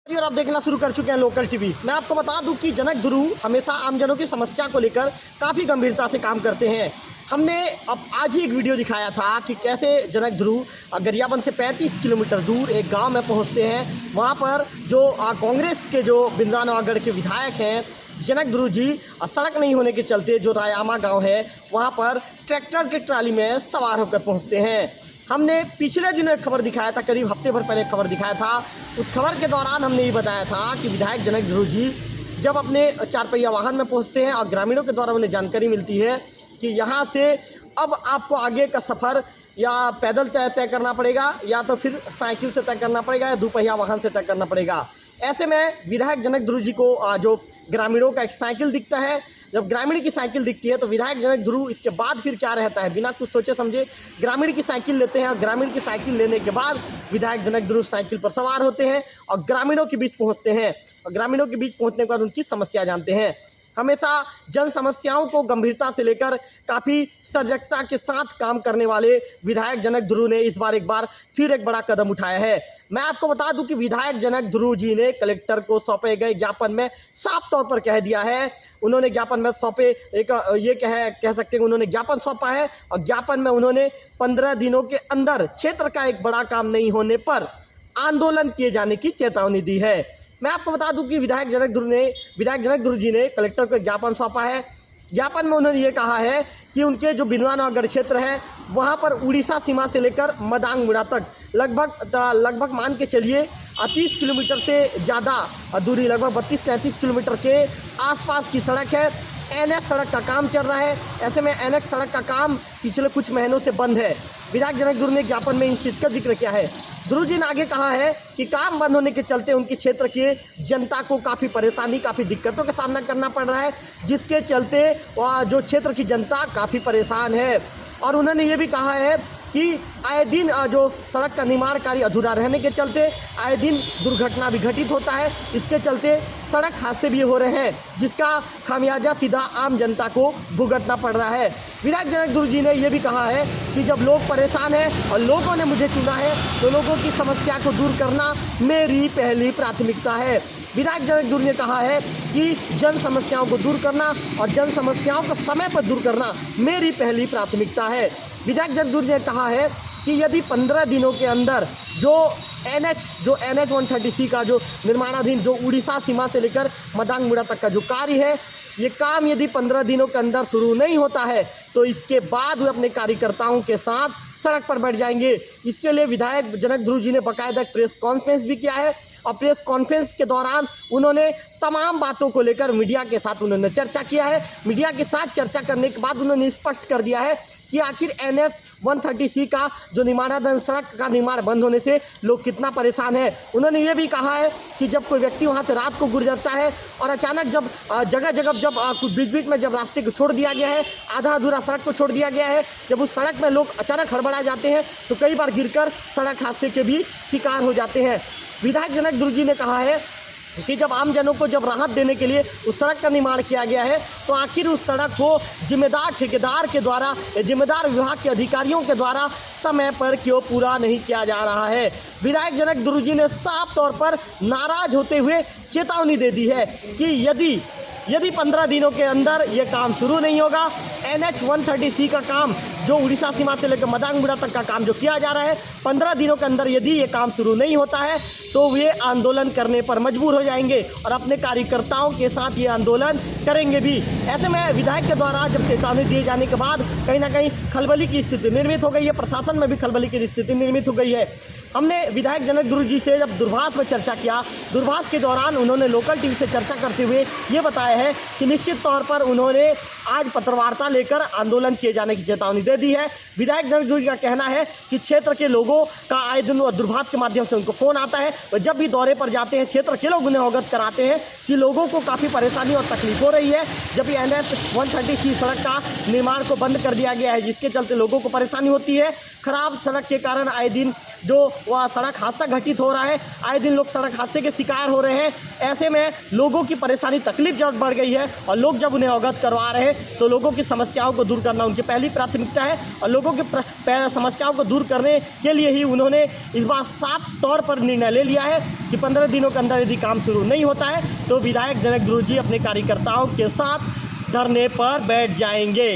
और आप देखना शुरू कर चुके हैं लोकल टीवी। मैं आपको बता दूं कि जनक ध्रुव हमेशा आमजनों की समस्या को लेकर काफ़ी गंभीरता से काम करते हैं। हमने अब आज ही एक वीडियो दिखाया था कि कैसे जनक ध्रुव गरियाबंद से 35 किलोमीटर दूर एक गांव में पहुंचते हैं। वहां पर जो कांग्रेस के जो बिंद्रानवागढ़ के विधायक हैं जनक ध्रुव जी, सड़क नहीं होने के चलते जो रायामा गाँव है वहाँ पर ट्रैक्टर की ट्राली में सवार होकर पहुँचते हैं। हमने पिछले दिनों एक खबर दिखाया था, करीब हफ्ते भर पहले एक खबर दिखाया था। उस खबर के दौरान हमने ये बताया था कि विधायक जनक ध्रुव जी जब अपने 4 पहिया वाहन में पहुंचते हैं और ग्रामीणों के द्वारा उन्हें जानकारी मिलती है कि यहाँ से अब आपको आगे का सफ़र या पैदल तय करना पड़ेगा या तो फिर साइकिल से तय करना पड़ेगा या 2 पहिया वाहन से तय करना पड़ेगा। ऐसे में विधायक जनक ध्रुव जी को जो ग्रामीणों का एक साइकिल दिखता है, जब ग्रामीण की साइकिल दिखती है तो विधायक जनक ध्रुव इसके बाद फिर क्या रहता है, बिना कुछ सोचे समझे ग्रामीण की साइकिल लेते हैं और ग्रामीण की साइकिल लेने के बाद विधायक जनक ध्रुव साइकिल पर सवार होते हैं और ग्रामीणों के बीच पहुंचते हैं और ग्रामीणों के बीच पहुंचने के बाद उनकी समस्या जानते हैं। हमेशा जन समस्याओं को गंभीरता से लेकर काफ़ी सजगता के साथ काम करने वाले विधायक जनक ध्रुव ने इस बार फिर एक बड़ा कदम उठाया है। मैं आपको बता दूं कि विधायक जनक ध्रुव जी ने कलेक्टर को सौंपे गए ज्ञापन में साफ तौर पर कह दिया है, उन्होंने ज्ञापन में सौंपे कह सकते हैं उन्होंने ज्ञापन सौंपा है और ज्ञापन में उन्होंने 15 दिनों के अंदर क्षेत्र का एक बड़ा काम नहीं होने पर आंदोलन किए जाने की चेतावनी दी है। मैं आपको बता दूं कि विधायक जनक ध्रुव जी ने कलेक्टर को ज्ञापन सौंपा है। ज्ञापन में उन्होंने ये कहा है कि उनके जो बिंद्रानवागढ़ क्षेत्र है वहाँ पर उड़ीसा सीमा से लेकर मदांगमुड़ा तक लगभग मान के चलिए 30 किलोमीटर से ज़्यादा दूरी, लगभग 32-33 किलोमीटर के आसपास की सड़क है। NH सड़क का काम चल रहा है। ऐसे में NH सड़क का काम पिछले कुछ महीनों से बंद है। विधायक जनक ध्रुव ने ज्ञापन में इन चीज़ का जिक्र किया है। ध्रुव जी ने आगे कहा है कि काम बंद होने के चलते उनके क्षेत्र के जनता को काफ़ी परेशानी, काफ़ी दिक्कतों का सामना करना पड़ रहा है, जिसके चलते जो क्षेत्र की जनता काफ़ी परेशान है। और उन्होंने ये भी कहा है कि आए दिन जो सड़क का निर्माण कार्य अधूरा रहने के चलते आए दिन दुर्घटना भी घटित होता है। इसके चलते सड़क हादसे भी हो रहे हैं, जिसका खामियाजा सीधा आम जनता को भुगतना पड़ रहा है। विधायक जनक ध्रुव जी ने यह भी कहा है कि जब लोग परेशान हैं और लोगों ने मुझे चुना है तो लोगों की समस्या को दूर करना मेरी पहली प्राथमिकता है। विधायक जनक ध्रुव ने कहा है कि जन समस्याओं को दूर करना और जन समस्याओं को समय पर दूर करना मेरी पहली प्राथमिकता है। विधायक जनक ध्रुव ने कहा है कि यदि 15 दिनों के अंदर जो NH 130C का जो निर्माणाधीन जो उड़ीसा सीमा से लेकर मदांगमुड़ा तक का जो कार्य है, ये काम यदि 15 दिनों के अंदर शुरू नहीं होता है तो इसके बाद वे अपने कार्यकर्ताओं के साथ सड़क पर बैठ जाएंगे। इसके लिए विधायक जनक ध्रुव जी ने बाकायदा एक प्रेस कॉन्फ्रेंस भी किया है और प्रेस कॉन्फ्रेंस के दौरान उन्होंने तमाम बातों को लेकर मीडिया के साथ उन्होंने चर्चा किया है। मीडिया के साथ चर्चा करने के बाद उन्होंने स्पष्ट कर दिया है कि आखिर NH 130C का जो निर्माणाधीन सड़क का निर्माण बंद होने से लोग कितना परेशान है। उन्होंने ये भी कहा है कि जब कोई व्यक्ति वहाँ से रात को गुजरता है और अचानक जब जगह जब कुछ बीच में जब रास्ते को छोड़ दिया गया है, आधा अधूरा सड़क को छोड़ दिया गया है, जब उस सड़क में लोग अचानक हड़बड़ा जाते हैं तो कई बार गिरकर सड़क हादसे के भी शिकार हो जाते हैं। विधायक जनक ध्रुव जी ने कहा है कि जब आम जनों को जब राहत देने के लिए उस सड़क का निर्माण किया गया है तो आखिर उस सड़क को जिम्मेदार ठेकेदार के द्वारा या जिम्मेदार विभाग के अधिकारियों के द्वारा समय पर क्यों पूरा नहीं किया जा रहा है। विधायक जनक ध्रुव जी ने साफ तौर पर नाराज होते हुए चेतावनी दे दी है कि यदि 15 दिनों के अंदर ये काम शुरू नहीं होगा, NH 130C का काम जो उड़ीसा सीमा से लेकर मदांगमुड़ा तक का काम जो किया जा रहा है, 15 दिनों के अंदर यदि ये काम शुरू नहीं होता है तो वे आंदोलन करने पर मजबूर हो जाएंगे और अपने कार्यकर्ताओं के साथ ये आंदोलन करेंगे भी। ऐसे में विधायक के द्वारा जब चेतावनी दिए जाने के बाद कहीं ना कहीं खलबली की स्थिति निर्मित हो गई है, प्रशासन में भी खलबली की स्थिति निर्मित हो गई है। हमने विधायक जनक ध्रुव जी से जब दूरभाष में चर्चा किया, दूरभाष के दौरान उन्होंने लोकल टीवी से चर्चा करते हुए ये बताया है कि निश्चित तौर पर उन्होंने आज पत्रवार्ता लेकर आंदोलन किए जाने की चेतावनी दे दी है। विधायक जनक ध्रुव जी का कहना है कि क्षेत्र के लोगों का आए दिन दूरभाष के माध्यम से उनको फ़ोन आता है और जब भी दौरे पर जाते हैं क्षेत्र के लोग उन्हें अवगत कराते हैं कि लोगों को काफ़ी परेशानी और तकलीफ हो रही है। जब भी NH 130C सड़क का निर्माण को बंद कर दिया गया है, जिसके चलते लोगों को परेशानी होती है। खराब सड़क के कारण आए दिन जो वह सड़क हादसा घटित हो रहा है। आए दिन लोग सड़क हादसे के शिकार हो रहे हैं। ऐसे में लोगों की परेशानी तकलीफ जब बढ़ गई है और लोग जब उन्हें अवगत करवा रहे हैं तो लोगों की समस्याओं को दूर करना उनकी पहली प्राथमिकता है। और लोगों की समस्याओं को दूर करने के लिए ही उन्होंने इस बार साफ तौर पर निर्णय ले लिया है कि 15 दिनों के अंदर यदि काम शुरू नहीं होता है तो विधायक जनक ध्रुव जी अपने कार्यकर्ताओं के साथ धरने पर बैठ जाएंगे।